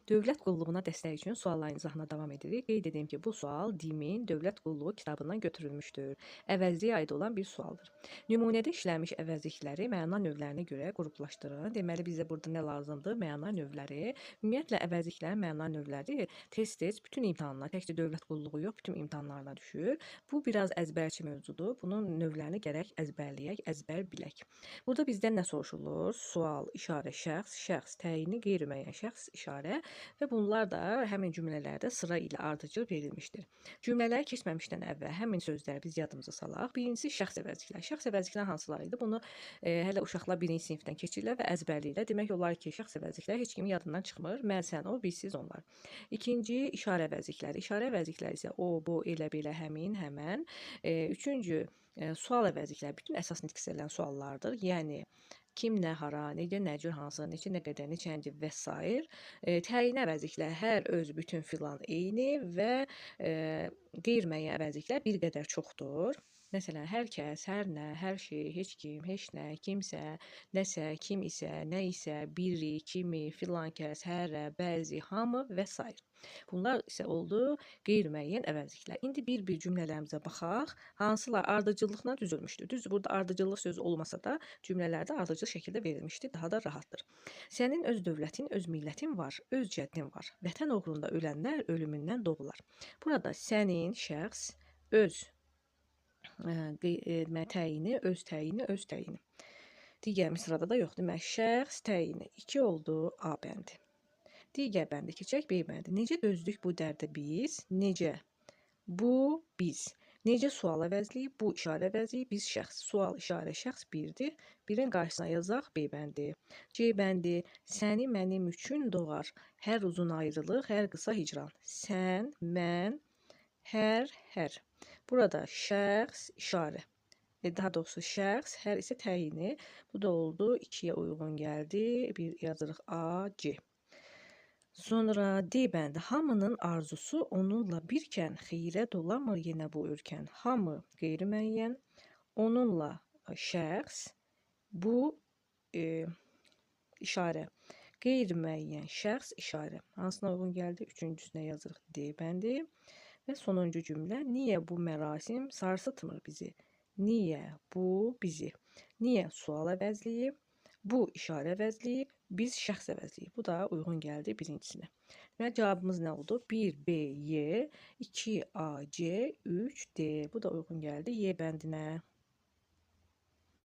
Dövlət qulluğuna dəstək üçün sualların izahına davam edirik. Qeyd edeyim ki, bu sual DİM-in Dövlət Qulluğu kitabından götürülmüşdür. Əvəzliyə aid olan bir sualdır. Nümunədə işlənmiş əvəzlikləri məna növlərinə görə qruplaşdırın. Deməli, bizə burada nə lazımdır? Məna növləri. Ümumiyyətlə, əvəzliklərin məna növləri tez-tez bütün imtahanlar, təkcə dövlət qulluğu yox, bütün imtahanlarına düşür. Bu, biraz əzbərçi mövzudur. Bunun növlərini gərək əzbərləyək, əzbər bilək. Burada bizdən nə soruşulur? Sual, işarə, şəxs, şəxs təyini, qeyri-müəyyən şəxs, işarə və bunlar da həmin cümlələrdə sıra ilə ardıcıl verilmişdir. Cümlələri keçməmişdən əvvəl həmin sözləri biz yadımıza salaq. Birincisi şəxs əvəzlikləri. Şəxs əvəzlikləri hansılar idi? Bunu hələ uşaqlar birinci sinifdən keçirlər və əzbərləyirlər. Demək olar ki, şəxs əvəzlikləri heç kimin yadından çıxmır. Mən, sən, o, biz, siz, onlar. İkinci işarə əvəzlikləri. İşarə əvəzlikləri isə o, bu, elə, belə, həmin, həmən. Üçüncü sual əvəzlikləri bütün əsas nitq edilən suallardır. Yəni kim, nə, hara, necə, nə cür, hansı, neçə, nə qədər, neçənci və s. Təyin əvəzliklər hər öz, bütün, filan, eyni və qeyri-müəyyən əvəzliklər bir qədər çoxdur. Məsələn, hər kəs, hər nə, hər şey, heç kim, heç nə, kimsə, nəsə, kim isə, nə isə, biri, kimi, filan kəs, hərə, bəzi, hamı və s. Bunlar isə oldu qeyri-müəyyən əvəzliklər. İndi bir-bir cümlələrimizə baxaq. Hansılar ardıcıllıqla düzülmüşdür. Düzdür, burada ardıcıllıq sözü olmasa da cümlələrdə ardıcıl şəkildə verilmişdir. Daha da rahatdır. Sənin öz dövlətin, öz millətin var, öz cəddin var. Vətən uğrunda ölənlər ölümündən doğular. Burada sənin şəxs, öz təyini, öz təyini, öz təyini. Digər misrada da yoxdur. Demək, şəxs təyini 2 oldu A bəndi. Digər bəndə keçək B bəndi. Necə dözdük bu dərdə biz? Necə? Bu biz. Necə sual əvəzliyi? Bu işarə əvəzliyi, biz şəxs. Sual, işarə, şəxs birdir. Birin qarşısına yazaq B bəndi. C bəndi. Səni mənim üçün doğar. Hər uzun ayrılıq, hər qısa hicran. Sən, mən, hər. Burada şəxs, işarə. Daha doğrusu şəxs, hər isə təyini. Bu da oldu 2-yə uyğun gəldi. Bir yazırıq A, C. Sonra D bəndi. Hamının arzusu onunla birkən xeyrə dolamır yenə bu ölkən. Hamı qeyri-müəyyən, onunla şəxs, bu işarə. Qeyri-müəyyən şəxs, işarə. Hansına uyğun gəldi? Üçüncüsünə yazırıq D bəndi. Və sonuncu cümlə. Niyə bu mərasim sarsıtmır bizi? Niyə bu bizi? Niyə sual əvəzliyi? Bu işarə əvəzliyi, biz şəxs əvəzliyi. Bu da uyğun gəldi birincisinə. Və cavabımız nə oldu? 1B, Y, 2A, C, 3D. Bu da uyğun gəldi Y bəndinə.